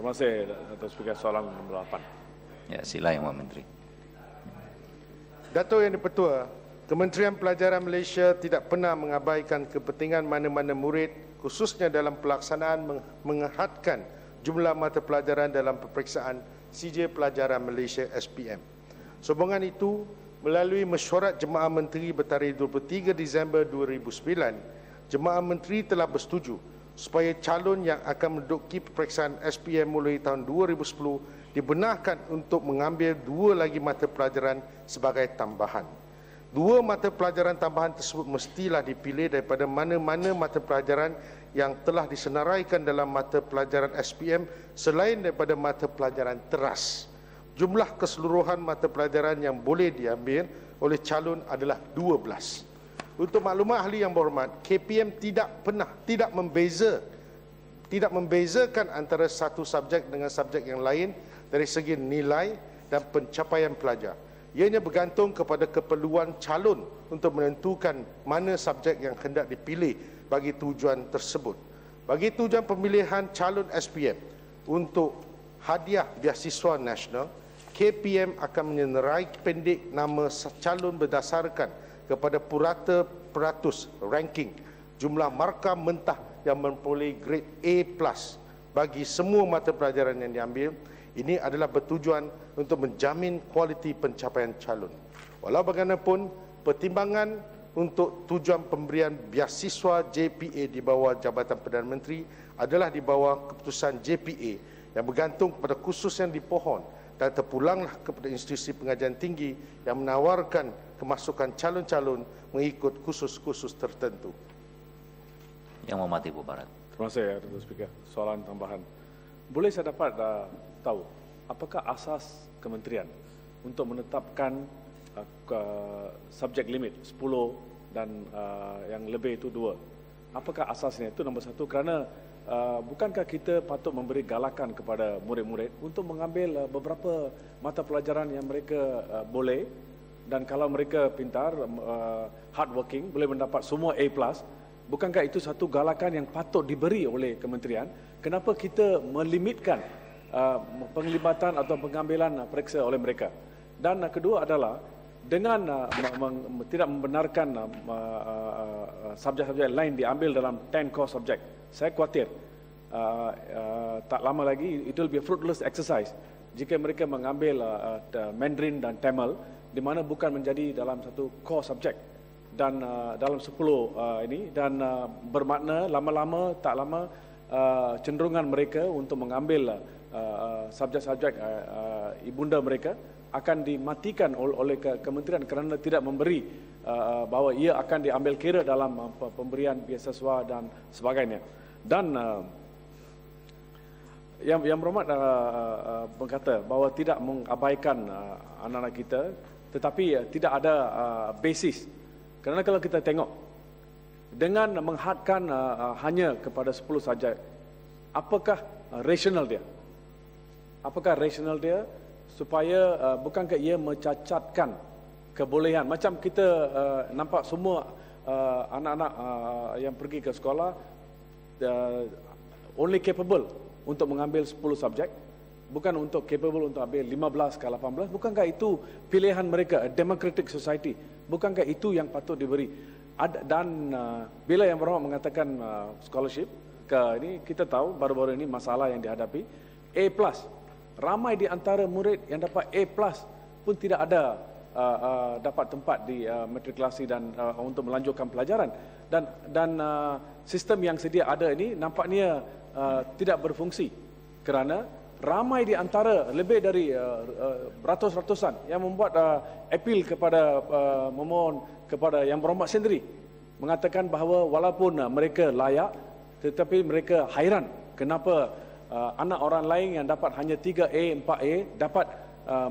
Terima kasih Dato' Speaker. Soalan nombor 8. Ya, sila Yang Menteri. Dato' Yang di-Pertua, Kementerian Pelajaran Malaysia tidak pernah mengabaikan kepentingan mana-mana murid, khususnya dalam pelaksanaan menghadkan jumlah mata pelajaran dalam peperiksaan CJ Pelajaran Malaysia SPM. Sombongan itu melalui mesyuarat Jemaah Menteri bertarikh 23 Disember 2009, Jemaah Menteri telah bersetuju supaya calon yang akan menduduki peperiksaan SPM mulai tahun 2010 dibenarkan untuk mengambil 2 lagi mata pelajaran sebagai tambahan. 2 mata pelajaran tambahan tersebut mestilah dipilih daripada mana-mana mata pelajaran yang telah disenaraikan dalam mata pelajaran SPM selain daripada mata pelajaran teras. Jumlah keseluruhan mata pelajaran yang boleh diambil oleh calon adalah 12. Untuk maklumat ahli yang berhormat, KPM tidak membezakan antara satu subjek dengan subjek yang lain dari segi nilai dan pencapaian pelajar. Ianya bergantung kepada keperluan calon untuk menentukan mana subjek yang hendak dipilih bagi tujuan tersebut. Bagi tujuan pemilihan calon SPM untuk hadiah beasiswa nasional, KPM akan menyenarai pendek nama calon berdasarkan kepada purata peratus ranking jumlah markah mentah yang memperoleh grade A+ bagi semua mata pelajaran yang diambil. Ini adalah bertujuan untuk menjamin kualiti pencapaian calon. Walau bagaimanapun, pertimbangan untuk tujuan pemberian beasiswa JPA di bawah Jabatan Perdana Menteri adalah di bawah keputusan JPA yang bergantung kepada khusus yang dipohon dan terpulanglah kepada institusi pengajian tinggi yang menawarkan kemasukan calon-calon mengikut khusus-khusus tertentu. Yang Menghormati Ibu Barat. Terima kasih Dato' Speaker. Soalan tambahan. Boleh saya dapat tahu apakah asas kementerian untuk menetapkan subjek limit 10 dan yang lebih itu 2? Apakah asasnya? Itu nombor 1. Kerana bukankah kita patut memberi galakan kepada murid-murid untuk mengambil beberapa mata pelajaran yang mereka boleh, dan kalau mereka pintar, hardworking, boleh mendapat semua A+. Bukankah itu satu galakan yang patut diberi oleh kementerian? Kenapa kita melimitkan penglibatan atau pengambilan periksa oleh mereka? Dan kedua adalah dengan tidak membenarkan subjek-subjek lain diambil dalam 10 core subjek, saya khawatir tak lama lagi itu lebih fruitless exercise jika mereka mengambil Mandarin dan Tamil, di mana bukan menjadi dalam satu core subjek dan dalam 10 ini, dan bermakna lama-lama tak lama cenderungan mereka untuk mengambil subjek-subjek ibunda mereka akan dimatikan oleh kementerian kerana tidak memberi bahawa ia akan diambil kira dalam pemberian beasiswa dan sebagainya. Dan yang berhormat berkata bahawa tidak mengabaikan anak-anak kita, tetapi tidak ada basis. Kerana kalau kita tengok dengan menghadkan hanya kepada 10 saja, apakah rasional dia? Apakah rasional dia supaya bukankah ia mencacatkan kebolehan? Macam kita nampak semua anak-anak yang pergi ke sekolah only capable untuk mengambil 10 subjek, bukan untuk capable untuk ambil 15 ke 18. Bukankah itu pilihan mereka, a democratic society? Bukankah itu yang patut diberi? Dan bila yang berhormat mengatakan scholarship ke ini, kita tahu baru-baru ini masalah yang dihadapi A+. Ramai di antara murid yang dapat A+ pun tidak ada dapat tempat di matrikulasi dan untuk melanjutkan pelajaran, dan sistem yang sedia ada ini nampaknya tidak berfungsi kerana ramai di antara lebih dari ratus-ratusan yang membuat appeal kepada memohon kepada yang berhormat sendiri, mengatakan bahawa walaupun mereka layak, tetapi mereka hairan kenapa anak orang lain yang dapat hanya 3A, 4A dapat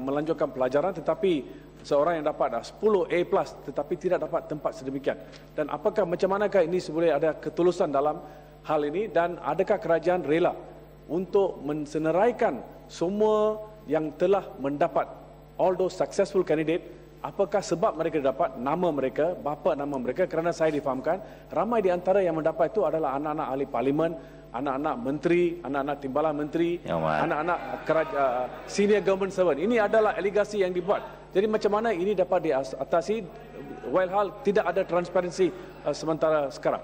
melanjutkan pelajaran, tetapi seorang yang dapat 10A+ tetapi tidak dapat tempat sedemikian. Dan apakah macam manakah ini sebenarnya ada ketulusan dalam hal ini, dan adakah kerajaan rela untuk mensenaraikan semua yang telah mendapat, all those successful candidate, apakah sebab mereka dapat nama mereka, bapa nama mereka? Kerana saya difahamkan ramai di antara yang mendapat itu adalah anak-anak ahli parlimen, anak-anak menteri, anak-anak timbalan menteri, Yang Amat. anak-anak senior government servant. Ini adalah alegasi yang dibuat. Jadi macam mana ini dapat diatasi walhal tidak ada transparansi sementara sekarang?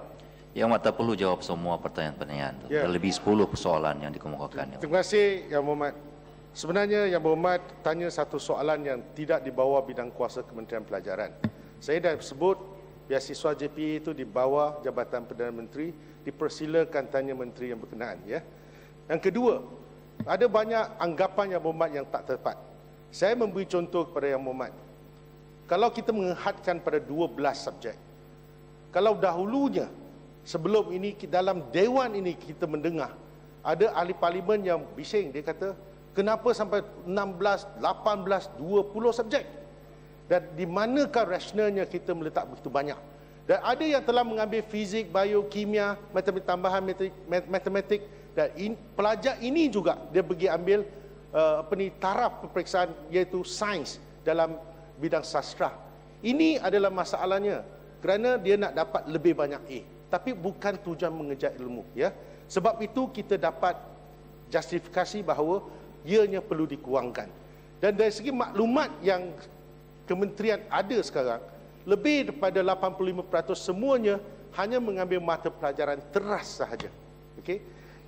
Yang Amat tak perlu jawab semua pertanyaan-pertanyaan. Ya. Ada lebih 10 persoalan yang dikemukakan. Yang Terima kasih Yang Berhormat. Sebenarnya Yang Berhormat tanya satu soalan yang tidak di bawah bidang kuasa Kementerian Pelajaran. Saya dah sebut beasiswa JPA itu di bawah Jabatan Perdana Menteri, dipersilakan tanya menteri yang berkenaan. Ya. Yang kedua, ada banyak anggapan Yang Berhormat yang tak tepat. Saya memberi contoh kepada Yang Berhormat. Kalau kita menghadkan pada 12 subjek, kalau dahulunya sebelum ini dalam Dewan ini kita mendengar ada ahli parlimen yang bising, dia kata kenapa sampai 16, 18, 20 subjek? Dan di manakah rasionalnya kita meletak begitu banyak? Dan ada yang telah mengambil fizik, bio, kimia, matematik tambahan, matematik, dan pelajar ini juga dia pergi ambil taraf peperiksaan iaitu sains dalam bidang sastra. Ini adalah masalahnya kerana dia nak dapat lebih banyak A, tapi bukan tujuan mengejar ilmu, ya. Sebab itu kita dapat justifikasi bahawa ianya perlu dikurangkan. Dan dari segi maklumat yang kementerian ada sekarang, lebih daripada 85% semuanya hanya mengambil mata pelajaran teras sahaja. Okey.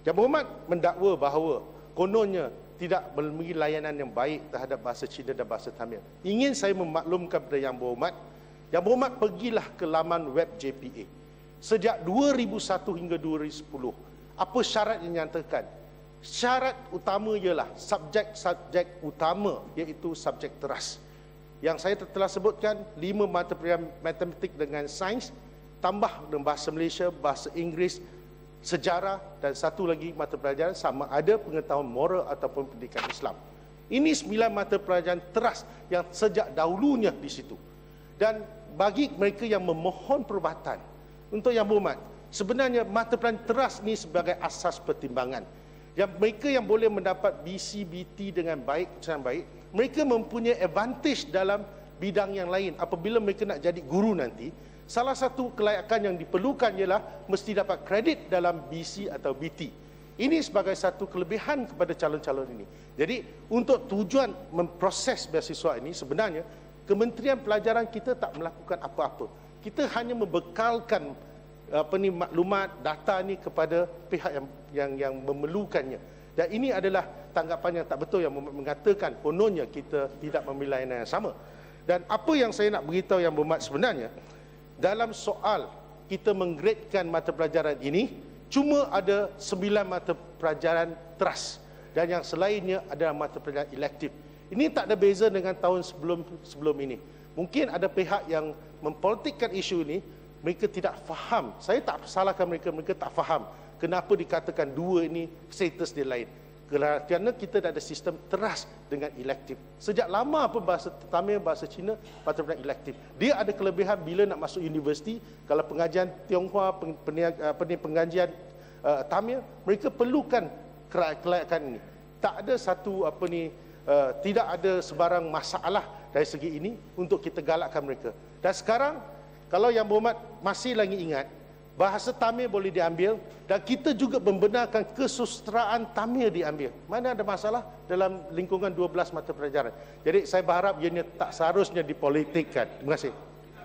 Yang Berhormat mendakwa bahawa kononnya tidak memberi layanan yang baik terhadap bahasa Cina dan bahasa Tamil. Ingin saya memaklumkan kepada Yang Berhormat, Yang Berhormat pergilah ke laman web JPA. Sejak 2001 hingga 2010, apa syarat yang dinyatakan? Syarat utama ialah subjek utama, iaitu subjek teras. Yang saya telah sebutkan, 5 mata pelajaran matematik dengan sains, tambah dengan bahasa Malaysia, bahasa Inggeris, sejarah, dan satu lagi mata pelajaran sama ada pengetahuan moral ataupun pendidikan Islam. Ini 9 mata pelajaran teras yang sejak dahulunya di situ. Dan bagi mereka yang memohon perubatan, untuk Yang Berhormat, sebenarnya mata pelajaran teras ini sebagai asas pertimbangan. Yang mereka yang boleh mendapat BC/BT dengan baik, dengan baik, mereka mempunyai advantage dalam bidang yang lain. Apabila mereka nak jadi guru nanti, salah satu kelayakan yang diperlukan ialah mesti dapat kredit dalam BC atau BT. Ini sebagai satu kelebihan kepada calon-calon ini. Jadi untuk tujuan memproses beasiswa ini, sebenarnya Kementerian Pelajaran kita tak melakukan apa-apa. Kita hanya membekalkan maklumat, data ni kepada pihak yang memerlukannya. Dan ini adalah tanggapan yang tak betul yang mengatakan kononnya kita tidak memberi layanan yang sama. Dan apa yang saya nak beritahu Yang Berhormat sebenarnya, dalam soal kita menggradekan mata pelajaran ini, cuma ada 9 mata pelajaran teras dan yang selainnya adalah mata pelajaran elektif. Ini tak ada beza dengan tahun sebelum ini. Mungkin ada pihak yang mempolitikkan isu ini, mereka tidak faham. Saya tak salahkan mereka, mereka tak faham kenapa dikatakan dua ini status dia lain. Kerana kita dah ada sistem teras dengan elektif. Sejak lama pun bahasa Tamil, bahasa Cina, mata pelajaran elektif. Dia ada kelebihan bila nak masuk universiti, kalau pengajian Tionghoa, pengajian Tamil, mereka perlukan kelayakan ini. Tak ada satu tidak ada sebarang masalah dari segi ini untuk kita galakkan mereka. Dan sekarang, kalau Yang Berhormat masih lagi ingat, bahasa Tamil boleh diambil dan kita juga membenarkan kesusastraan Tamil diambil. Mana ada masalah dalam lingkungan 12 mata pelajaran. Jadi saya berharap ianya tak seharusnya dipolitikkan. Terima kasih.